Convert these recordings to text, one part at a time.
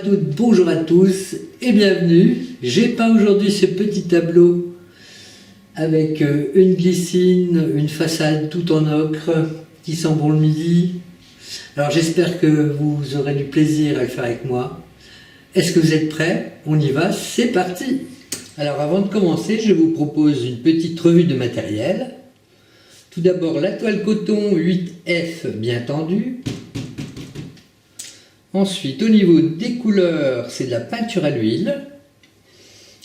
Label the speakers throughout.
Speaker 1: toutes, bonjour à tous et bienvenue. J'ai peint aujourd'hui ce petit tableau avec une glycine, une façade tout en ocre qui sent bon le midi. Alors j'espère que vous aurez du plaisir à le faire avec moi. Est-ce que vous êtes prêts? On y va, c'est parti! Alors avant de commencer, je vous propose une petite revue de matériel. Tout d'abord la toile coton 8F bien tendue. Ensuite, au niveau des couleurs, c'est de la peinture à l'huile.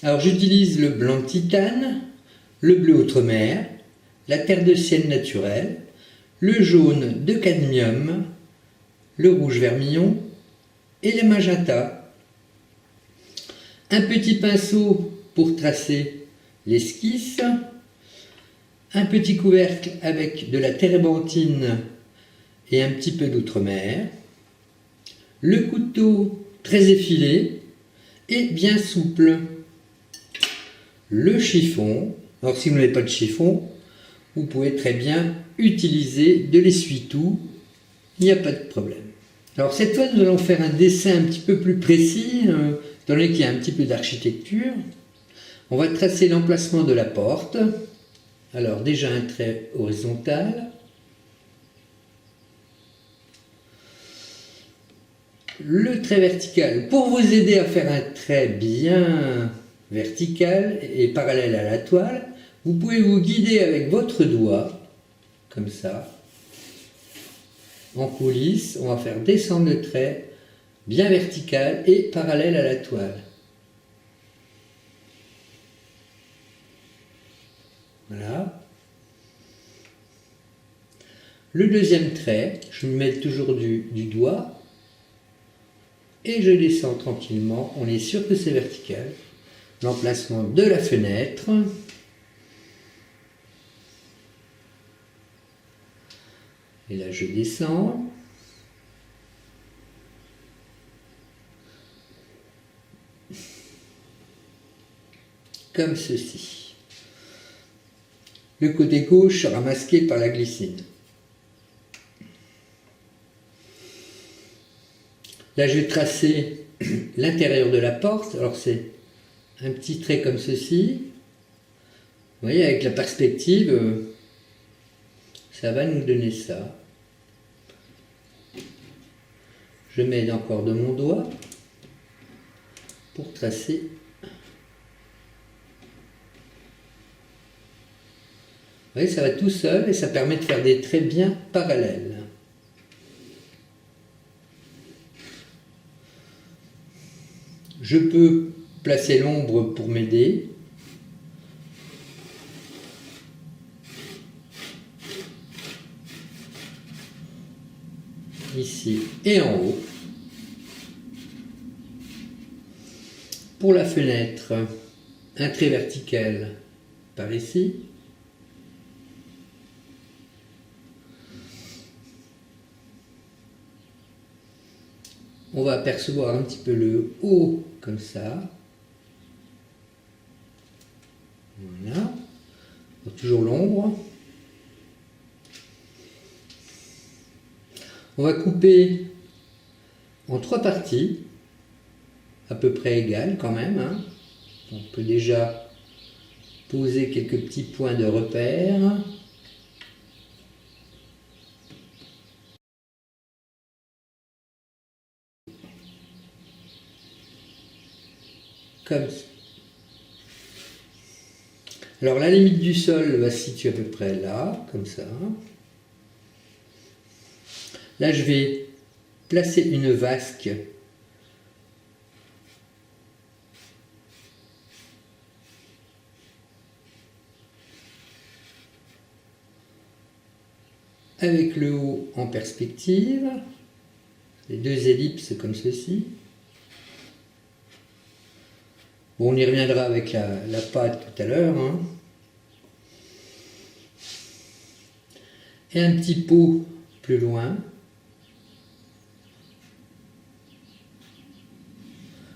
Speaker 1: Alors j'utilise le blanc de titane, le bleu outremer, la terre de sienne naturelle, le jaune de cadmium, le rouge vermillon et les magenta. Un petit pinceau pour tracer l'esquisse, un petit couvercle avec de la térébenthine et un petit peu d'outremer, le couteau très effilé et bien souple, le chiffon. Alors si vous n'avez pas de chiffon, vous pouvez très bien utiliser de l'essuie-tout, il n'y a pas de problème. Alors cette fois nous allons faire un dessin un petit peu plus précis, dans lequel il y a un petit peu d'architecture. On va tracer l'emplacement de la porte. Alors déjà un trait horizontal. Le trait vertical, pour vous aider à faire un trait bien vertical et parallèle à la toile, vous pouvez vous guider avec votre doigt, comme ça. En coulisse, on va faire descendre le trait bien vertical et parallèle à la toile. Voilà. Le deuxième trait, je me mets toujours du doigt. Et je descends tranquillement, on est sûr que c'est vertical. L'emplacement de la fenêtre. Et là je descends. Comme ceci. Le côté gauche sera masqué par la glycine. Là, je vais tracer l'intérieur de la porte. Alors, c'est un petit trait comme ceci. Vous voyez, avec la perspective, ça va nous donner ça. Je m'aide encore de mon doigt pour tracer. Vous voyez, ça va tout seul et ça permet de faire des traits bien parallèles. Je peux placer l'ombre pour m'aider. Ici et en haut. Pour la fenêtre, un trait vertical par ici. On va apercevoir un petit peu le haut comme ça. Voilà. Toujours l'ombre. On va couper en 3 parties, à peu près égales quand même. On peut déjà poser quelques petits points de repère. Comme ça. Alors la limite du sol va se situer à peu près là, comme ça. Là je vais placer une vasque avec le haut en perspective, les 2 ellipses comme ceci. Bon, on y reviendra avec la pâte tout à l'heure. Et un petit pot plus loin.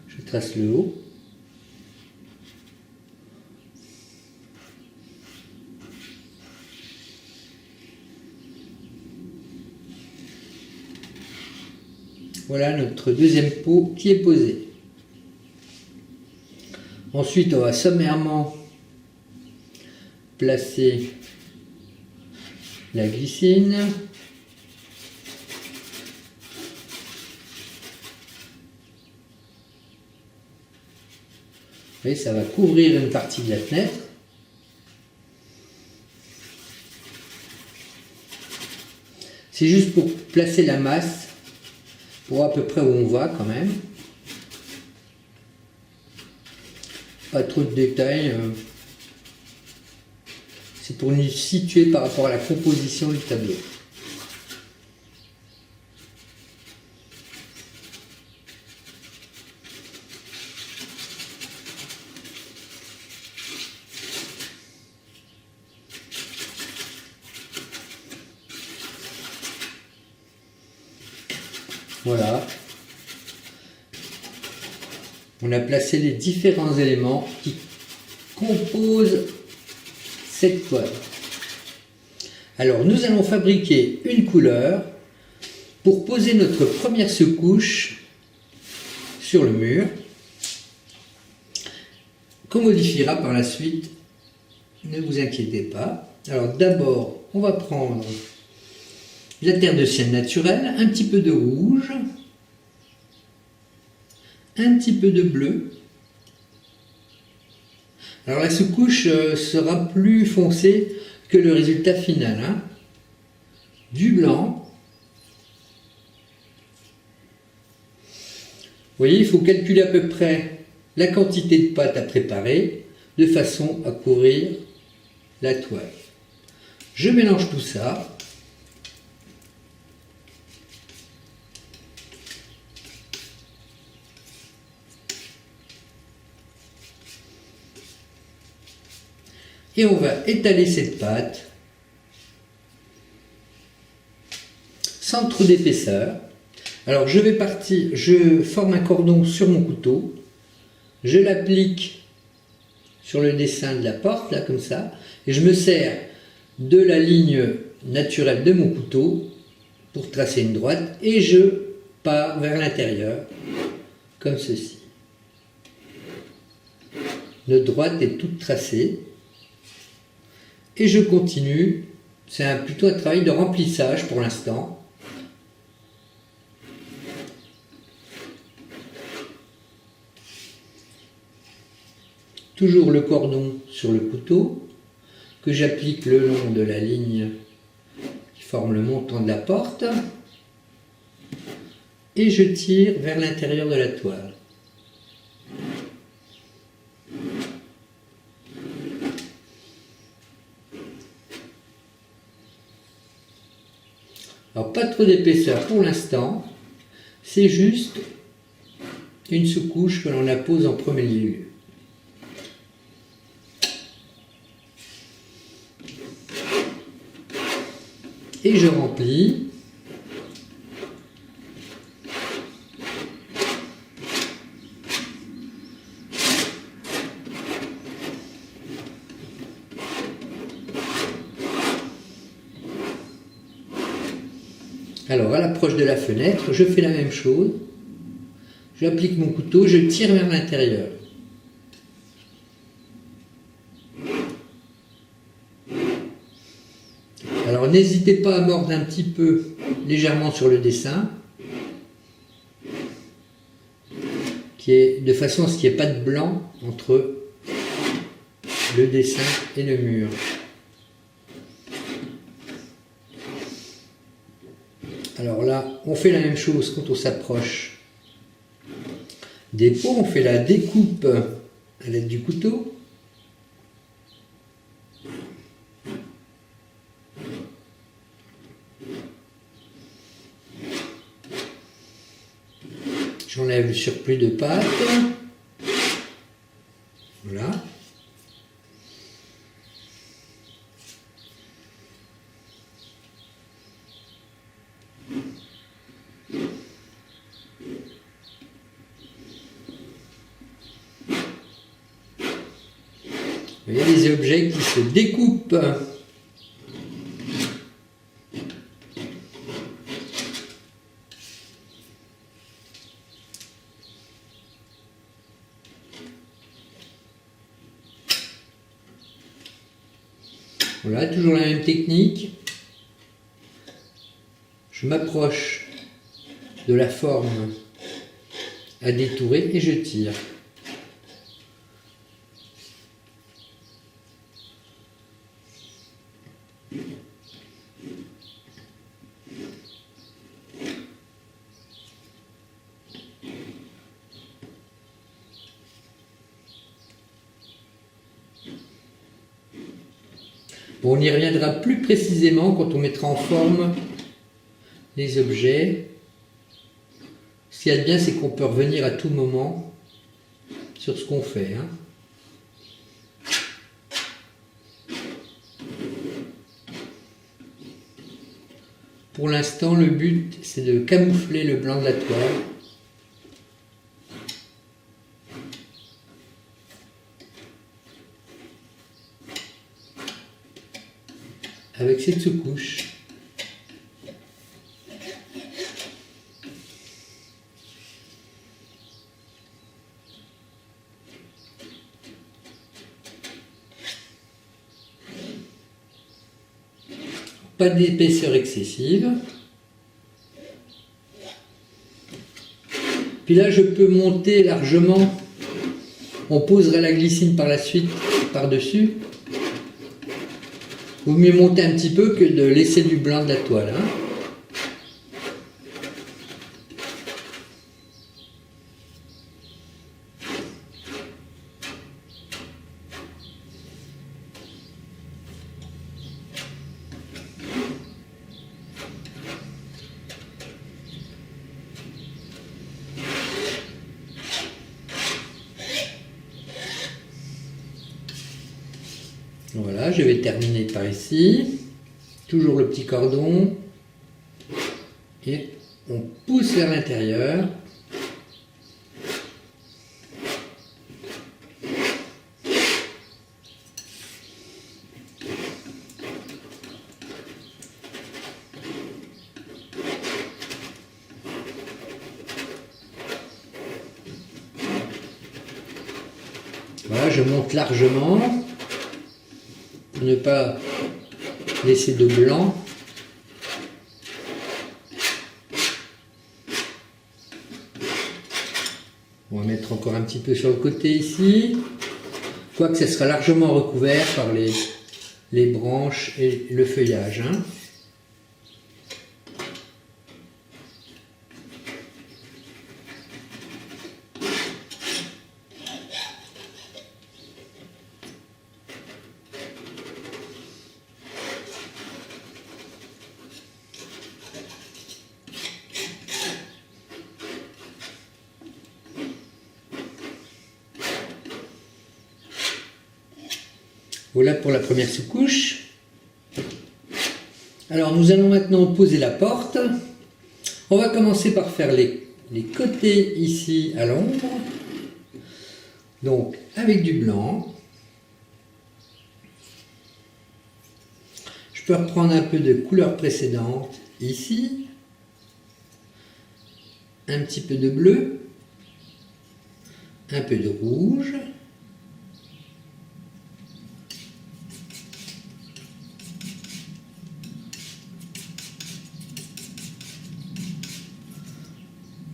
Speaker 1: Je trace le haut. Voilà notre deuxième pot qui est posé. Ensuite, on va sommairement placer la glycine. Et ça va couvrir une partie de la fenêtre. C'est juste pour placer la masse, pour à peu près où on va quand même. Pas trop de détails. C'est pour nous situer par rapport à la composition du tableau. Voilà. On a placé les différents éléments qui composent cette toile. Alors nous allons fabriquer une couleur pour poser notre première sous-couche sur le mur, qu'on modifiera par la suite, ne vous inquiétez pas. Alors d'abord on va prendre la terre de sienne naturelle, un petit peu de rouge, un petit peu de bleu. Alors la sous-couche sera plus foncée que le résultat final. Hein. Du blanc. Vous voyez, il faut calculer à peu près la quantité de pâte à préparer de façon à couvrir la toile. Je mélange tout ça. Et on va étaler cette pâte sans trop d'épaisseur. Alors je forme un cordon sur mon couteau, je l'applique sur le dessin de la porte, là comme ça, et je me sers de la ligne naturelle de mon couteau pour tracer une droite, et je pars vers l'intérieur, comme ceci. Notre droite est toute tracée. Et je continue, c'est plutôt un travail de remplissage pour l'instant. Toujours le cordon sur le couteau, que j'applique le long de la ligne qui forme le montant de la porte. Et je tire vers l'intérieur de la toile. Alors pas trop d'épaisseur pour l'instant, c'est juste une sous-couche que l'on appose en premier lieu. Et je remplis. Alors à l'approche de la fenêtre, je fais la même chose. J'applique mon couteau, je tire vers l'intérieur. Alors n'hésitez pas à mordre un petit peu légèrement sur le dessin, de façon à ce qu'il n'y ait pas de blanc entre le dessin et le mur. Alors là, on fait la même chose quand on s'approche des pots, on fait la découpe à l'aide du couteau. J'enlève le surplus de pâte. Voilà. Il y a des objets qui se découpent. Voilà, toujours la même technique. Je m'approche de la forme à détourer et je tire. Bon, on y reviendra plus précisément quand on mettra en forme les objets. Ce qu'il y a de bien, c'est qu'on peut revenir à tout moment sur ce qu'on fait. Pour l'instant, le but, c'est de camoufler le blanc de la toile. Avec cette sous-couche. Pas d'épaisseur excessive. Puis là, je peux monter largement. On posera la glycine par la suite par-dessus. Vaut mieux monter un petit peu que de laisser du blanc de la toile. Voilà, je vais terminer par ici. Toujours le petit cordon. Et on pousse vers l'intérieur. Voilà, je monte largement. Pour ne pas laisser de blanc. On va mettre encore un petit peu sur le côté ici. Quoique ça sera largement recouvert par les branches et le feuillage. Voilà pour la première sous-couche. Alors nous allons maintenant poser la porte. On va commencer par faire les côtés ici à l'ombre. Donc avec du blanc. Je peux reprendre un peu de couleur précédente ici. Un petit peu de bleu. Un peu de rouge.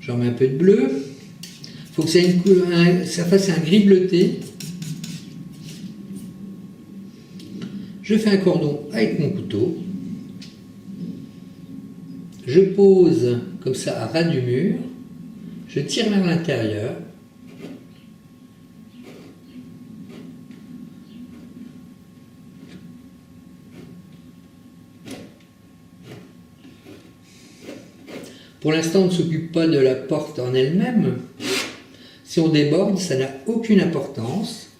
Speaker 1: J'en mets un peu de bleu. Il faut que ça fasse un gris bleuté. Je fais un cordon avec mon couteau. Je pose comme ça à ras du mur. Je tire vers l'intérieur. Pour l'instant, on ne s'occupe pas de la porte en elle-même. Si on déborde, ça n'a aucune importance.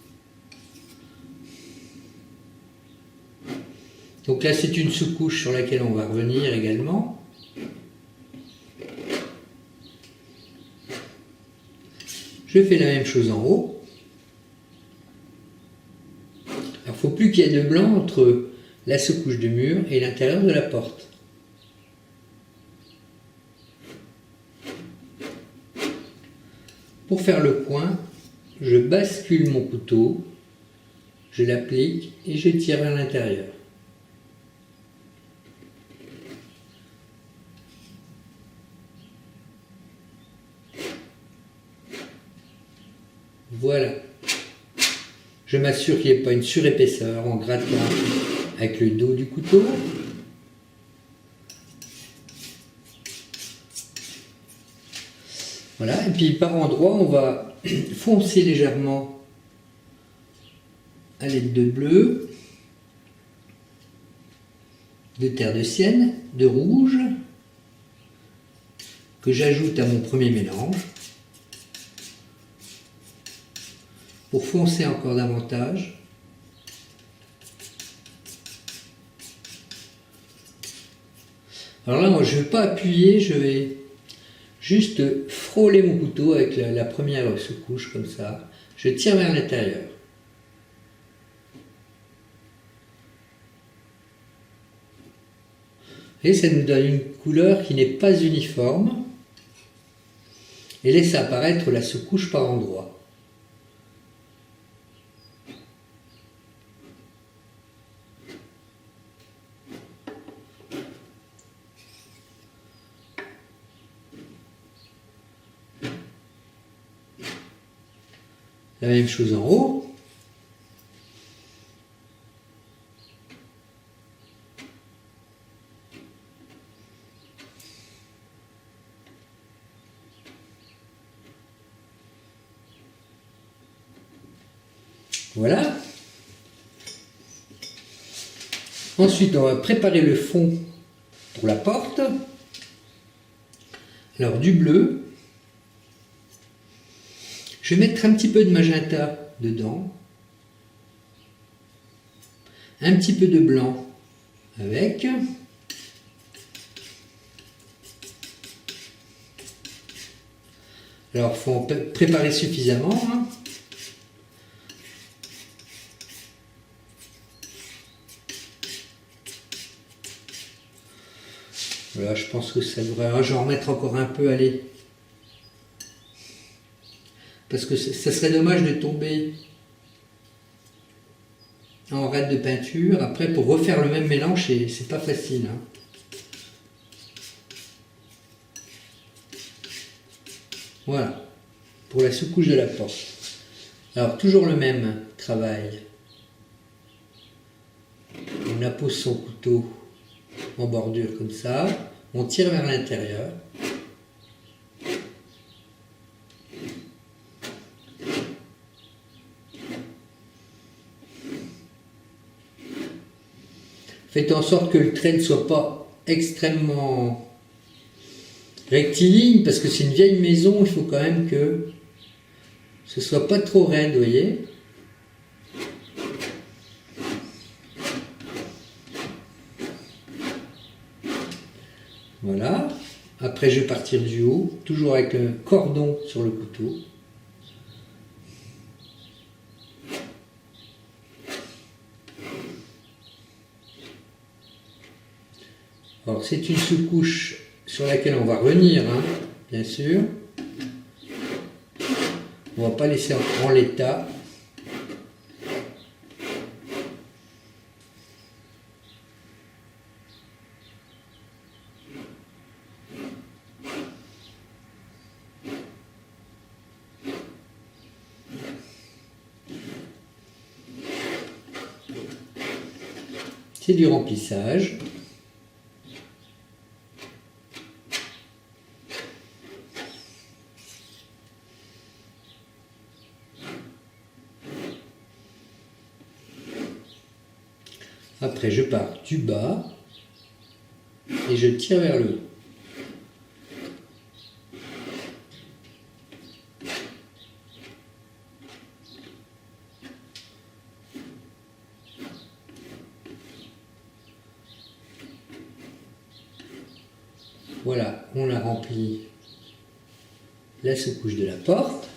Speaker 1: Donc là, c'est une sous-couche sur laquelle on va revenir également. Je fais la même chose en haut. Alors, il ne faut plus qu'il y ait de blanc entre la sous-couche de mur et l'intérieur de la porte. Pour faire le coin, je bascule mon couteau, je l'applique et je tire vers l'intérieur. Voilà. Je m'assure qu'il n'y ait pas une surépaisseur en grattant avec le dos du couteau. Voilà, et puis par endroits, on va foncer légèrement à l'aide de bleu, de terre de sienne, de rouge, que j'ajoute à mon premier mélange, pour foncer encore davantage. Alors là, moi, je ne vais pas appuyer, je vais juste frôler mon couteau avec la première sous-couche comme ça. Je tire vers l'intérieur. Et ça nous donne une couleur qui n'est pas uniforme et laisse apparaître la sous-couche par endroits. La même chose en haut. Voilà. Ensuite, on va préparer le fond pour la porte. Alors, du bleu. Je vais mettre un petit peu de magenta dedans. Un petit peu de blanc avec. Alors, il faut préparer suffisamment. Hein. Voilà, je pense que ça devrait... Je vais en remettre encore un peu, allez. Parce que ça serait dommage de tomber en rade de peinture. Après, pour refaire le même mélange, c'est pas facile. Hein. Voilà, pour la sous-couche de la porte. Alors, toujours le même travail. On appose son couteau en bordure comme ça. On tire vers l'intérieur. Faites en sorte que le trait ne soit pas extrêmement rectiligne, parce que c'est une vieille maison, il faut quand même que ce soit pas trop raide, vous voyez. Voilà. Après, je vais partir du haut, toujours avec un cordon sur le couteau. Alors, c'est une sous-couche sur laquelle on va revenir, hein, bien sûr. On ne va pas laisser en l'état. C'est du remplissage. Après, je pars du bas et je tire vers le haut. Voilà, on a rempli la sous-couche de la porte.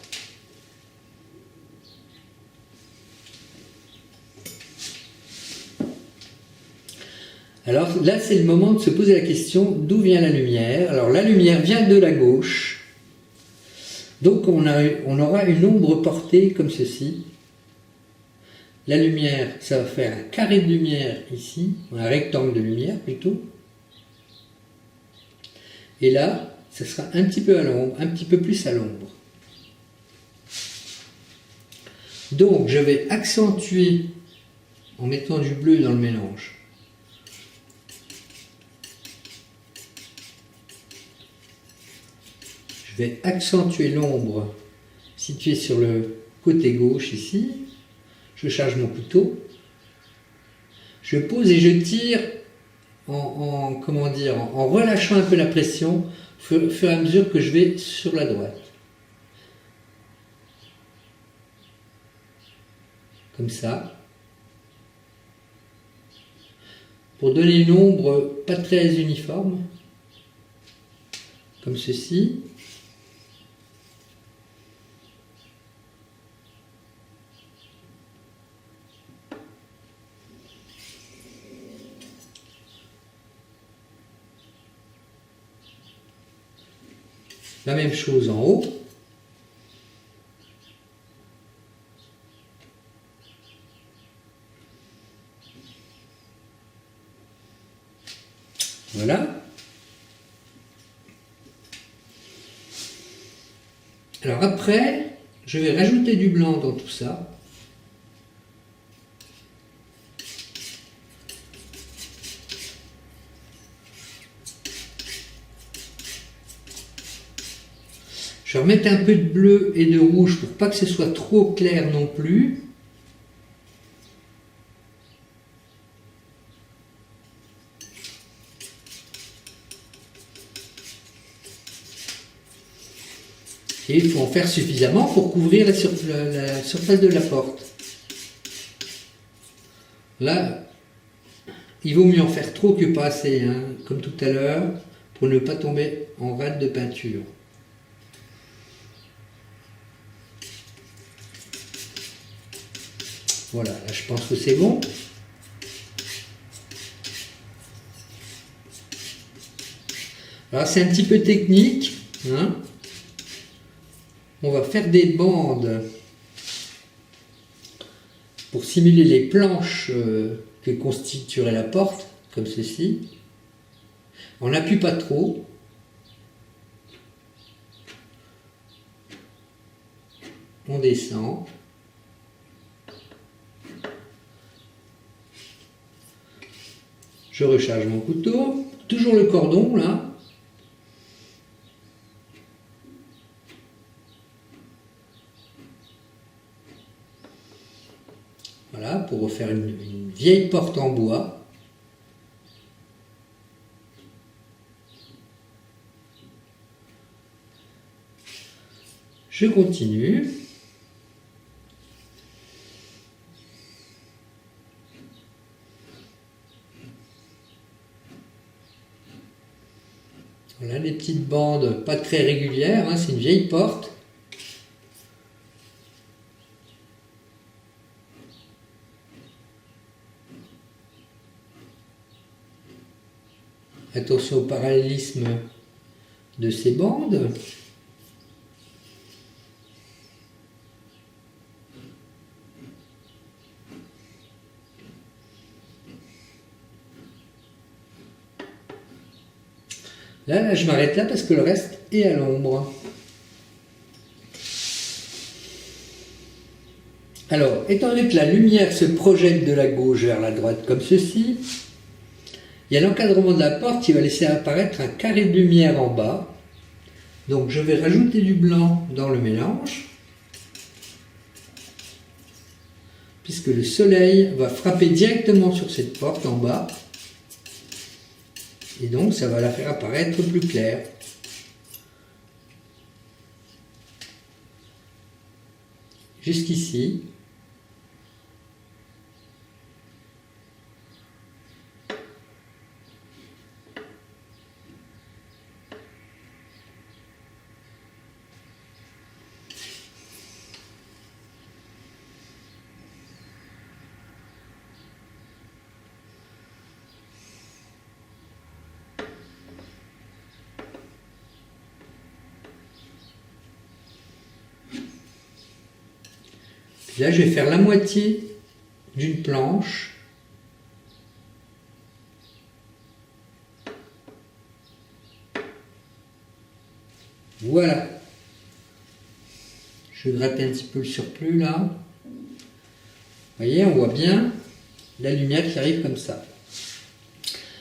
Speaker 1: Alors là, c'est le moment de se poser la question d'où vient la lumière. Alors la lumière vient de la gauche. Donc on aura une ombre portée comme ceci. La lumière, ça va faire un carré de lumière ici, un rectangle de lumière plutôt. Et là, ça sera un petit peu à l'ombre, un petit peu plus à l'ombre. Donc je vais accentuer en mettant du bleu dans le mélange. Je vais accentuer l'ombre située sur le côté gauche ici. Je charge mon couteau. Je pose et je tire comment dire, en relâchant un peu la pression au fur et à mesure que je vais sur la droite. Comme ça. Pour donner une ombre pas très uniforme. Comme ceci. La même chose en haut. Voilà. Alors après, je vais rajouter du blanc dans tout ça. Je vais remettre un peu de bleu et de rouge pour pas que ce soit trop clair non plus. Et il faut en faire suffisamment pour couvrir la surface de la porte. Là, il vaut mieux en faire trop que pas assez, hein, comme tout à l'heure, pour ne pas tomber en rade de peinture. Voilà, là je pense que c'est bon. Alors c'est un petit peu technique, hein. On va faire des bandes pour simuler les planches que constituerait la porte, comme ceci. On n'appuie pas trop. On descend. Je recharge mon couteau. Toujours le cordon là. Voilà, pour refaire une vieille porte en bois. Je continue. Voilà les petites bandes, pas très régulières, hein, c'est une vieille porte. Attention au parallélisme de ces bandes. Là, je m'arrête là parce que le reste est à l'ombre. Alors, étant donné que la lumière se projette de la gauche vers la droite comme ceci, il y a l'encadrement de la porte qui va laisser apparaître un carré de lumière en bas. Donc je vais rajouter du blanc dans le mélange, puisque le soleil va frapper directement sur cette porte en bas. Et donc ça va la faire apparaître plus claire. Jusqu'ici. Là, je vais faire la moitié d'une planche. Voilà. Je vais gratter un petit peu le surplus là. Vous voyez, on voit bien la lumière qui arrive comme ça.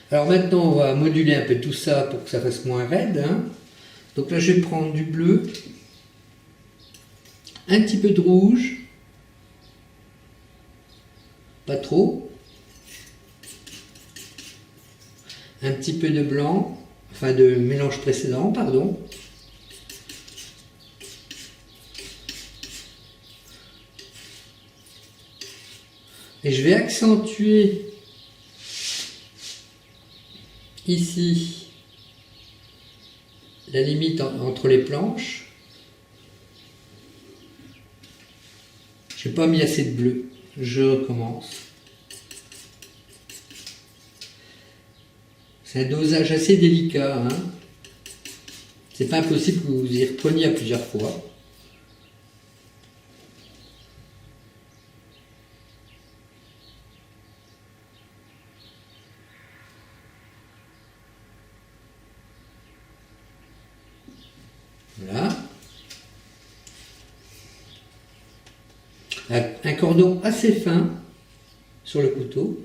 Speaker 1: Alors maintenant, on va moduler un peu tout ça pour que ça fasse moins raide, hein. Donc là, je vais prendre du bleu, un petit peu de rouge, pas trop, un petit peu de blanc, enfin de mélange précédent, pardon. Et je vais accentuer ici la limite entre les planches. Je n'ai pas mis assez de bleu. Je recommence. C'est un dosage assez délicat, hein. C'est pas impossible que vous y repreniez à plusieurs fois. Voilà. Un cordon assez fin sur le couteau.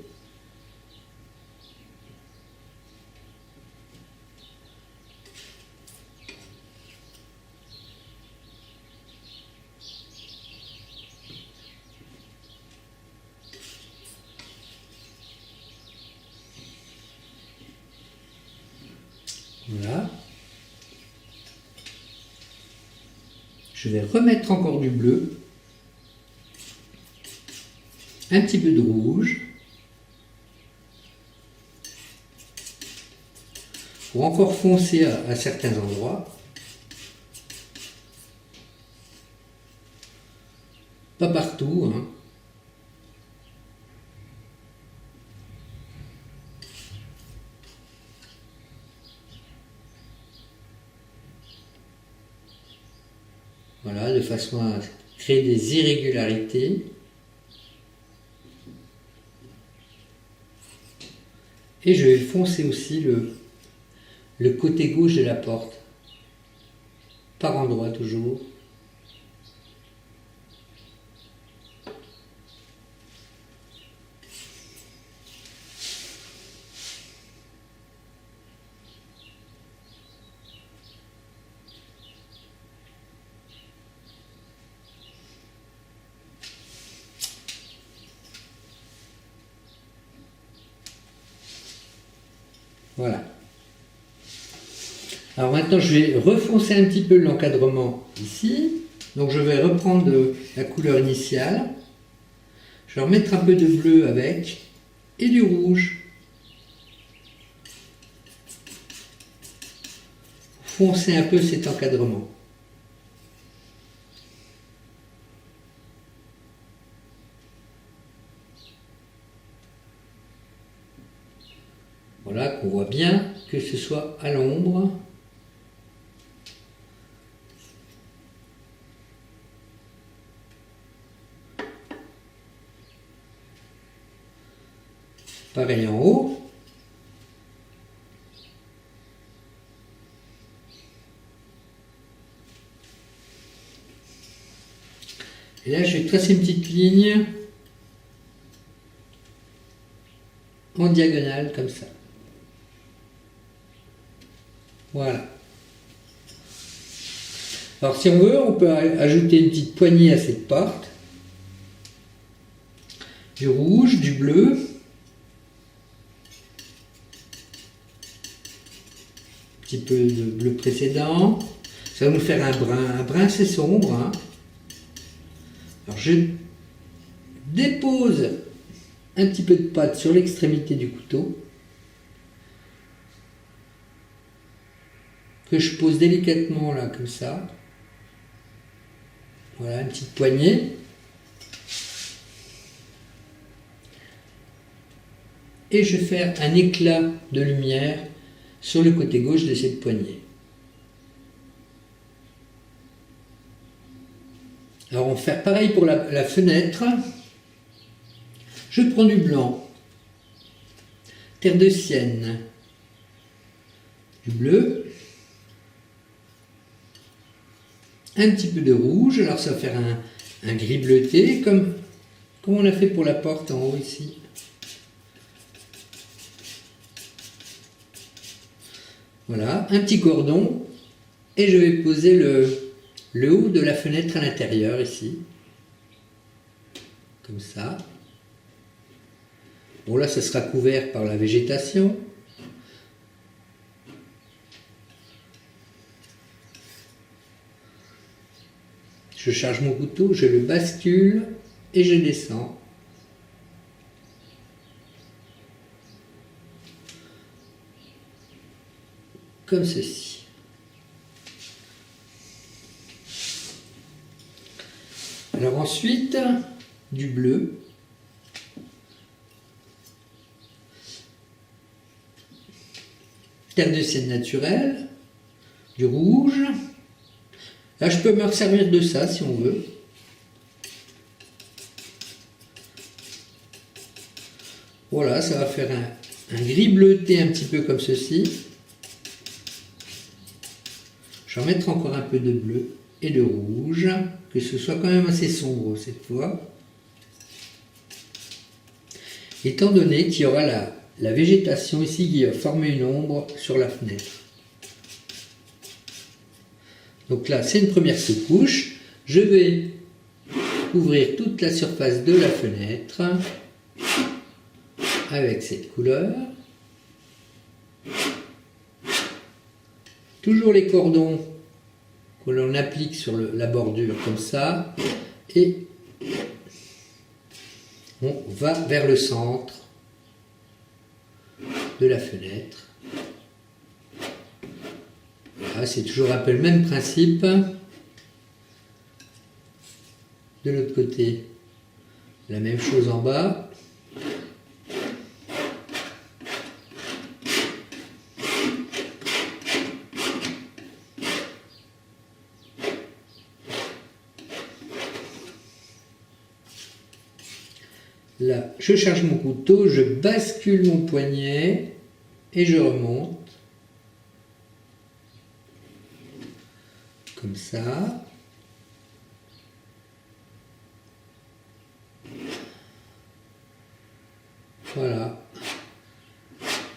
Speaker 1: Voilà. Je vais remettre encore du bleu, un petit peu de rouge, pour encore foncer à certains endroits. Pas partout, hein. Voilà, de façon à créer des irrégularités. Et je vais foncer aussi le côté gauche de la porte, par endroit toujours. Voilà. Alors maintenant, je vais refoncer un petit peu l'encadrement ici. Donc je vais reprendre la couleur initiale. Je vais remettre un peu de bleu avec et du rouge. Foncer un peu cet encadrement. Voilà, qu'on voit bien que ce soit à l'ombre. Pareil en haut. Et là, je vais tracer une petite ligne en diagonale comme ça. Voilà. Alors si on veut, on peut ajouter une petite poignée à cette porte. Du rouge, du bleu. Un petit peu de bleu précédent. Ça va nous faire un brun assez sombre, hein. Alors je dépose un petit peu de pâte sur l'extrémité du couteau, que je pose délicatement là comme ça. Voilà, une petite poignée. Et je vais faire un éclat de lumière sur le côté gauche de cette poignée. Alors on va faire pareil pour la fenêtre. Je prends du blanc, terre de sienne, du bleu, un petit peu de rouge. Alors ça va faire un gris bleuté comme comme on a fait pour la porte en haut ici. Voilà, un petit cordon et je vais poser le haut de la fenêtre à l'intérieur ici. Comme ça. Bon là, ça sera couvert par la végétation. Je charge mon couteau, je le bascule et je descends. Comme ceci. Alors ensuite, du bleu. Terre de sienne naturelle. Du rouge. Là, je peux me servir de ça si on veut. Voilà, ça va faire un gris bleuté un petit peu comme ceci. Je vais mettre encore un peu de bleu et de rouge, que ce soit quand même assez sombre cette fois. Étant donné qu'il y aura la végétation ici qui va former une ombre sur la fenêtre. Donc là, c'est une première sous-couche. Je vais couvrir toute la surface de la fenêtre avec cette couleur. Toujours les cordons que l'on applique sur la bordure comme ça. Et on va vers le centre de la fenêtre. Voilà, c'est toujours un peu le même principe. De l'autre côté, la même chose en bas. Là, je charge mon couteau, je bascule mon poignet et je remonte. Comme ça. Voilà.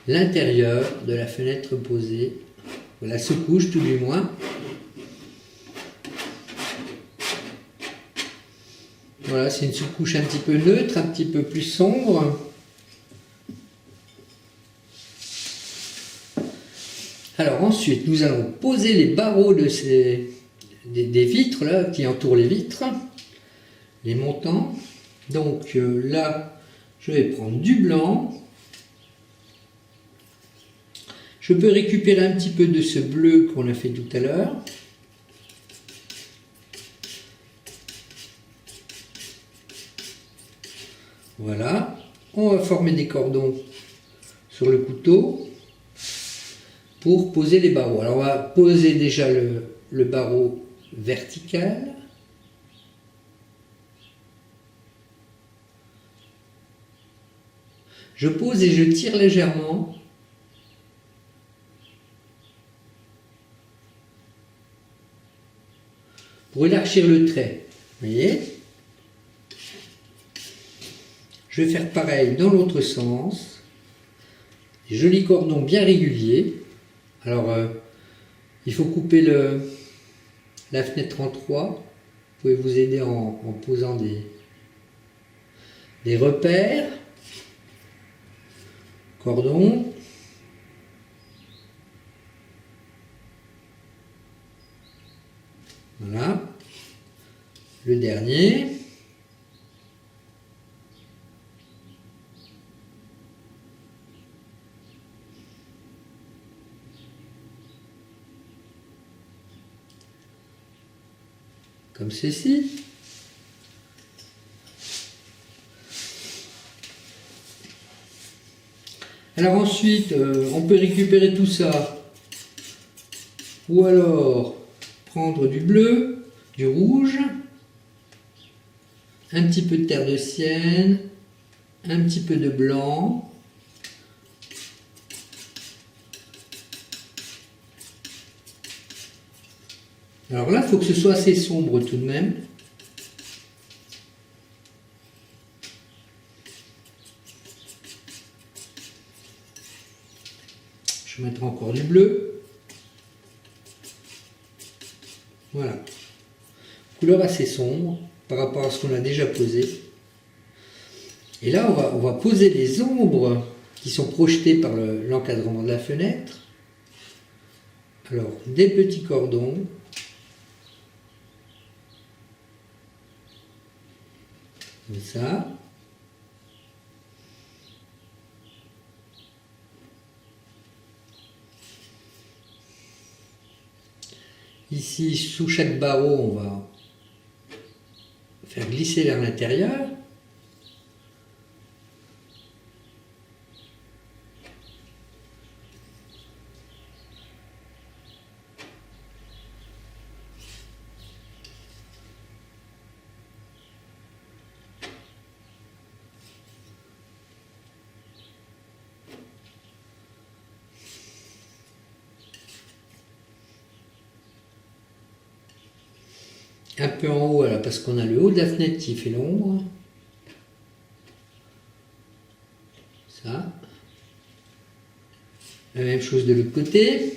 Speaker 1: L'intérieur de la fenêtre posée. Voilà, sous-couche tout du moins. Voilà, c'est une sous-couche un petit peu neutre, un petit peu plus sombre. Alors ensuite, nous allons poser les barreaux de des vitres là, qui entourent les vitres, les montants. Donc là, je vais prendre du blanc. Je peux récupérer un petit peu de ce bleu qu'on a fait tout à l'heure. Voilà, on va former des cordons sur le couteau pour poser les barreaux. Alors on va poser déjà le barreau vertical. Je pose et je tire légèrement. Pour élargir le trait. Vous voyez ? Je vais faire pareil dans l'autre sens. Des jolis cordons bien réguliers. Alors, il faut couper la fenêtre en trois. Vous pouvez vous aider en posant des repères. Cordon. Voilà. Le dernier. Comme ceci. Alors ensuite, on peut récupérer tout ça, ou alors prendre du bleu, du rouge, un petit peu de terre de sienne, un petit peu de blanc, alors là, il faut que ce soit assez sombre tout de même. Je mettrai encore du bleu. Voilà. Couleur assez sombre par rapport à ce qu'on a déjà posé. Et là, on va poser les ombres qui sont projetées par l'encadrement de la fenêtre. Alors, des petits cordons. Comme ça. Ici, sous chaque barreau, on va faire glisser vers l'intérieur. Un peu en haut, alors, parce qu'on a le haut de la fenêtre qui fait l'ombre. Ça. La même chose de l'autre côté.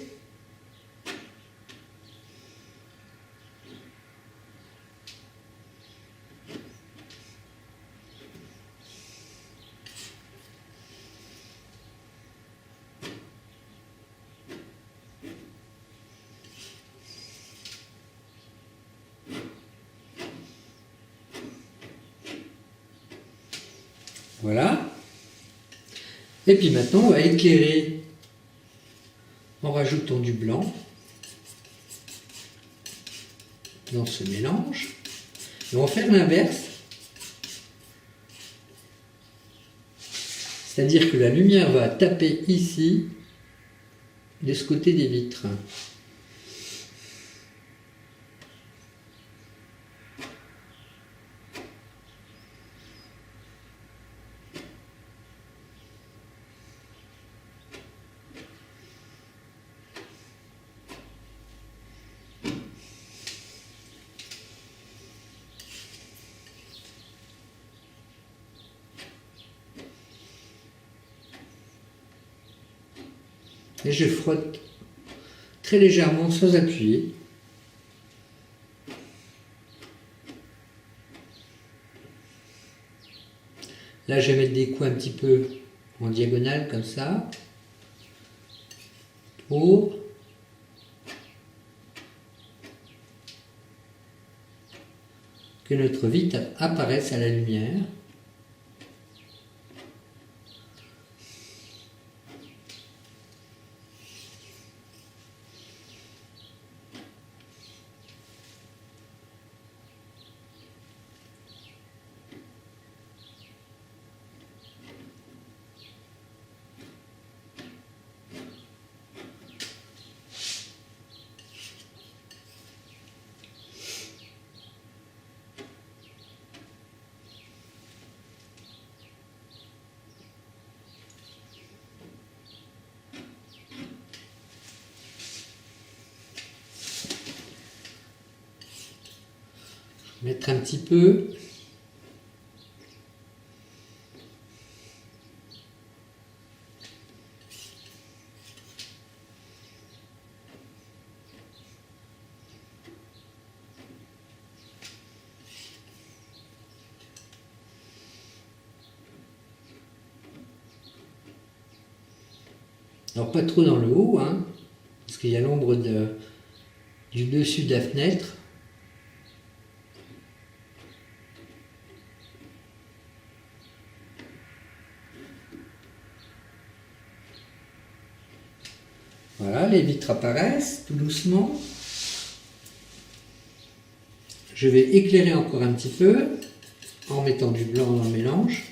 Speaker 1: Voilà. Et puis maintenant, on va éclairer en rajoutant du blanc dans ce mélange. Et on va faire l'inverse. C'est-à-dire que la lumière va taper ici, de ce côté des vitres. Et je frotte très légèrement sans appuyer. Là, je vais mettre des coups un petit peu en diagonale comme ça pour que notre vitre apparaisse à la lumière. Mettre un petit peu. Alors pas trop dans le haut, hein, parce qu'il y a l'ombre du dessus de la fenêtre. Voilà, les vitres apparaissent tout doucement. Je vais éclairer encore un petit peu en mettant du blanc dans le mélange.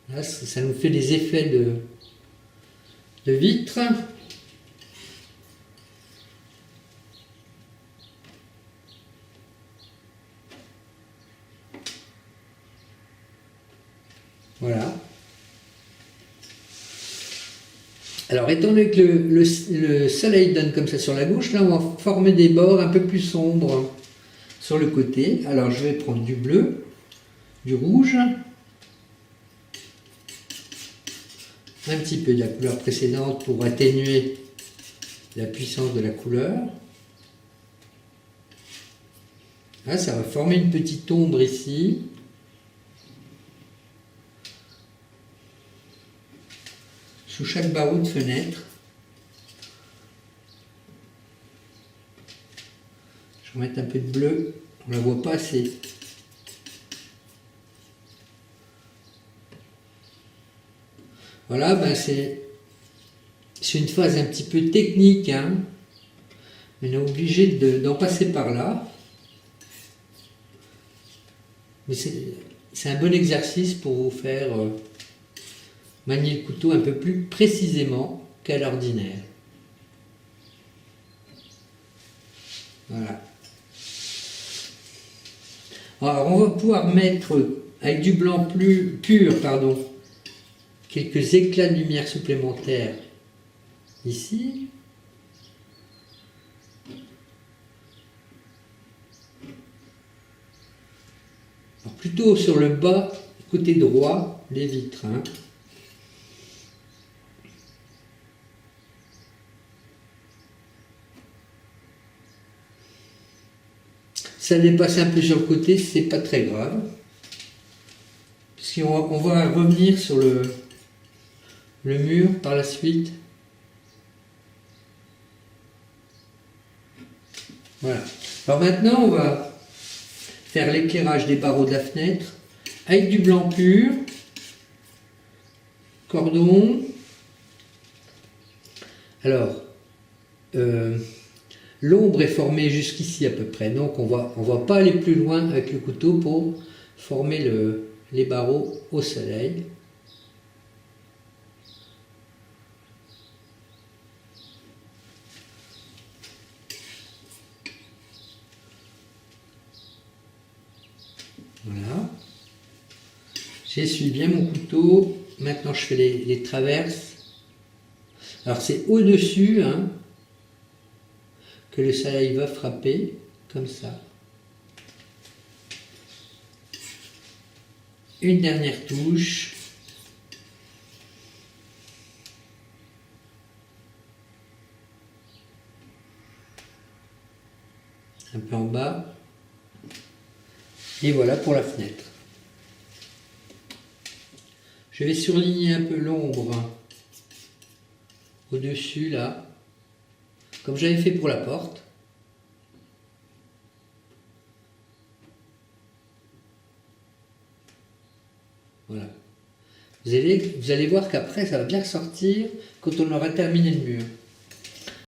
Speaker 1: Là, ça nous fait des effets de vitres. Voilà. Alors, étant donné que le soleil donne comme ça sur la gauche, là, on va former des bords un peu plus sombres sur le côté. Alors, je vais prendre du bleu, du rouge, un petit peu de la couleur précédente pour atténuer la puissance de la couleur. Là, ça va former une petite ombre ici. Sous chaque barreau de fenêtre. Je vais mettre un peu de bleu, on ne la voit pas assez. Voilà, ben c'est une phase un petit peu technique, hein. On est obligé d'en passer par là. Mais c'est un bon exercice pour vous faire manier le couteau un peu plus précisément qu'à l'ordinaire. Voilà. Alors on va pouvoir mettre avec du blanc plus pur, quelques éclats de lumière supplémentaires ici. Alors, plutôt sur le bas, côté droit, des vitres. Hein. Ça dépasse un peu sur le côté, c'est pas très grave. On va revenir sur le mur par la suite. Voilà. Alors maintenant, on va faire l'éclairage des barreaux de la fenêtre avec du blanc pur, cordon. Alors, l'ombre est formée jusqu'ici à peu près, donc on va pas aller plus loin avec le couteau pour former les barreaux au soleil. Voilà. J'essuie bien mon couteau. Maintenant, je fais les traverses. Alors, c'est au-dessus hein, que le soleil va frapper, comme ça. Une dernière touche. Un peu en bas. Et voilà pour la fenêtre. Je vais surligner un peu l'ombre au-dessus là, comme j'avais fait pour la porte. Voilà. Vous allez voir qu'après ça va bien ressortir quand on aura terminé le mur.